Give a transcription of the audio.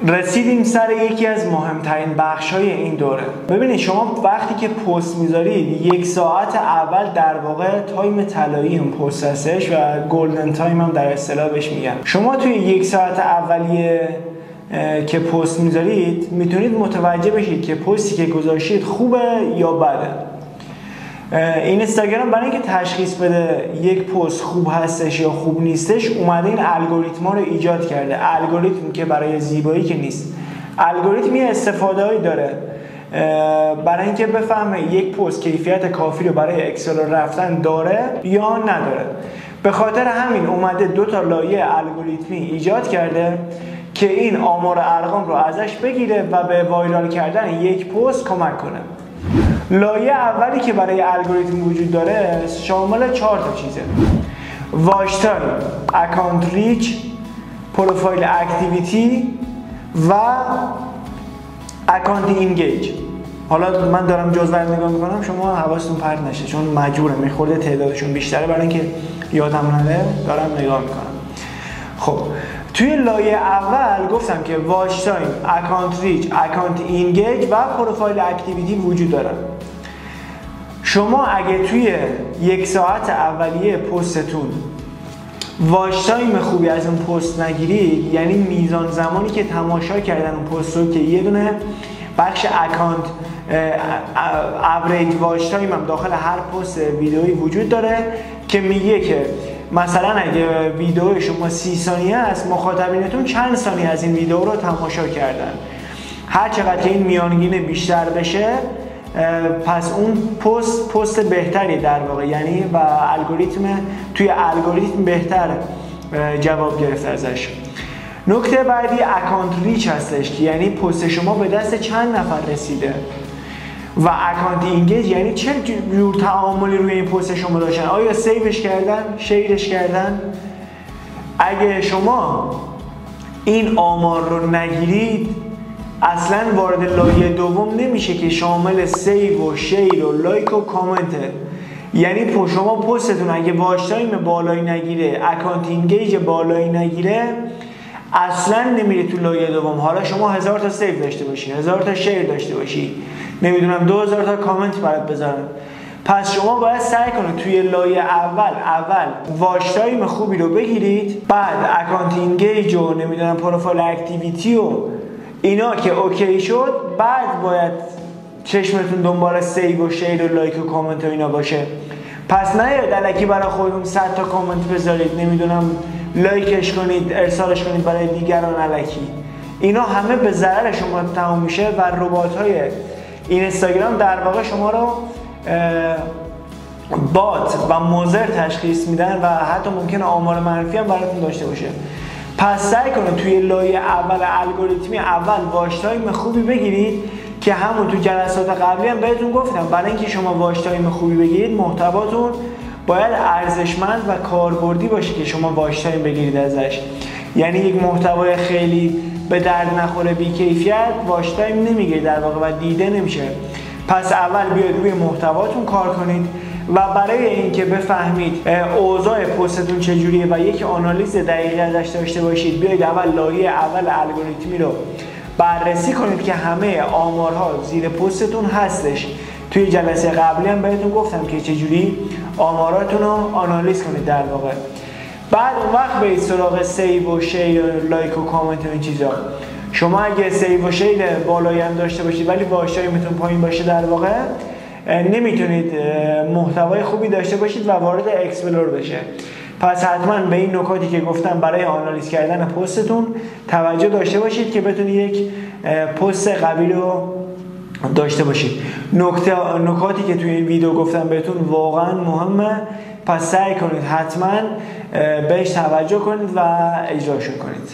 رسیدیم سر یکی از مهمترین بخش‌های این دوره. ببینید شما وقتی که پست میذارید 1 ساعت اول در واقع تایم طلایی اون پست هستش و گلدن تایم هم در اصطلاح بهش میگن. شما توی 1 ساعت اولیه که پست میذارید میتونید متوجه بشید که پستی که گذاشتید خوبه یا بده. این اینستاگرام برای اینکه تشخیص بده یک پست خوب هستش یا خوب نیستش اومده این الگوریتما رو ایجاد کرده. الگوریتم که برای زیبایی که نیست، الگوریتم یه استفاده‌ای داره برای اینکه بفهمه یک پست کیفیت کافی رو برای اکسل رفتن داره یا نداره. به خاطر همین اومده 2 تا لایه الگوریتمی ایجاد کرده که این آمار ارقام رو ازش بگیره و به وایرال کردن یک پست کمک کنه. لایه اولی که برای الگوریتم وجود داره شامل 4 تا چیزه: واچ تایم، اکانت ریچ، پروفایل اکتیویتی و اکانت اینگیج. حالا من دارم جزوه نگاه میکنم، شما حواستون پرت نشه چون مجبوره، میخورده تعدادشون بیشتره برای اینکه یادم نره دارم نگاه میکنم. خب توی لایه اول گفتم که واچ تایم، اکانت ریچ، اکانت اینگیج و پروفایل اکتیویتی وجود دارن. شما اگه توی 1 ساعت اولیه پستتون واچ تایم خوبی از اون پست نگیرید، یعنی میزان زمانی که تماشا کردن اون پست رو که یه دونه بخش اکانت اوریج واچ تایم هم داخل هر پست ویدئویی وجود داره که میگه که مثلا اگه ویدئو شما 30 ثانیه است، مخاطبینتون چند ثانیه از این ویدئو رو تماشا کردن. هر چقدر که این میانگین بیشتر بشه پس اون پست بهتری در واقع، یعنی و توی الگوریتم بهتر جواب گرفته ازش. نکته بعدی اکانت ریچ هستش که یعنی پست شما به دست چند نفر رسیده و اکانت اینگیج یعنی چه جور تعاملی روی این پست شما داشتن. آیا سیوش کردن، شیرش کردن؟ اگه شما این آمار رو نگیرید اصلا وارد لایه دوم نمیشه که شامل سیو و شیر و لایک و کامنته. یعنی شما پستتون اگه واچ تایم بالایی نگیره، اکانت اینگیج بالایی نگیره، اصلا نمیره تو لایه دوم. حالا شما 1000 تا سیو داشته باشی، 1000 تا شیر داشته باشی، نمیدونم 2000 تا کامنت برات بذارن، پس شما باید سعی کنید توی لایه اول واچ تایم خوبی رو بگیرید، بعد اکانت اینگیج و نمیدونم پروفایل اکتیویتی و اینا که اوکی شد، بعد باید چشمتون دنبال سیو و شیر و لایک و کامنت و اینا باشه. پس نیاید الکی برای خودتون 100 تا کامنت بذارید، نمیدونم لایکش کنید، ارسالش کنید برای دیگران الکی. اینا همه به ضرر شما تمام میشه و ربات‌های اینستاگرام در واقع شما رو بات و مضر تشخیص میدن و حتی ممکنه آمار منفی هم براتون داشته باشه. پس سعی کنید توی لایه اول الگوریتمی اول واچ تایم خوبی بگیرید که همون تو جلسات قبلی هم بهتون گفتم برای اینکه شما واچ تایم خوبی بگیرید محتواتون باید ارزشمند و کاربردی باشه که شما واچ تایم بگیرید ازش. یعنی یک محتوای خیلی به درد نخوره بی کیفیت واچ تایم نمیگیره در واقع و دیده نمیشه. پس اول بیاید روی محتواتون کار کنید و برای اینکه بفهمید اوضاع پستتون چجوریه و یک آنالیز دقیقی ازش داشته باشید، بیاید اول لایه اول الگوریتمی رو بررسی کنید که همه آمارها زیر پستتون هستش. توی جلسه قبلی هم بهتون گفتم که چجوری آماراتون رو آنالیز کنید در واقع. بعد اون وقت برید سراغ سیو و شیر و لایک و کامنت و این چیزا. شما اگه سیو و شیر بالایی هم داشته باشید ولی واچ تایمتون پایین باشه در واقع نمیتونید محتوای خوبی داشته باشید و وارد اکسپلور بشه. پس حتما به این نکاتی که گفتم برای آنالیز کردن پستتون توجه داشته باشید که بتونید یک پست قوی رو داشته باشید. نکاتی که توی این ویدیو گفتم بهتون واقعا مهمه، پس سعی کنید حتما بهش توجه کنید و اجراشون کنید.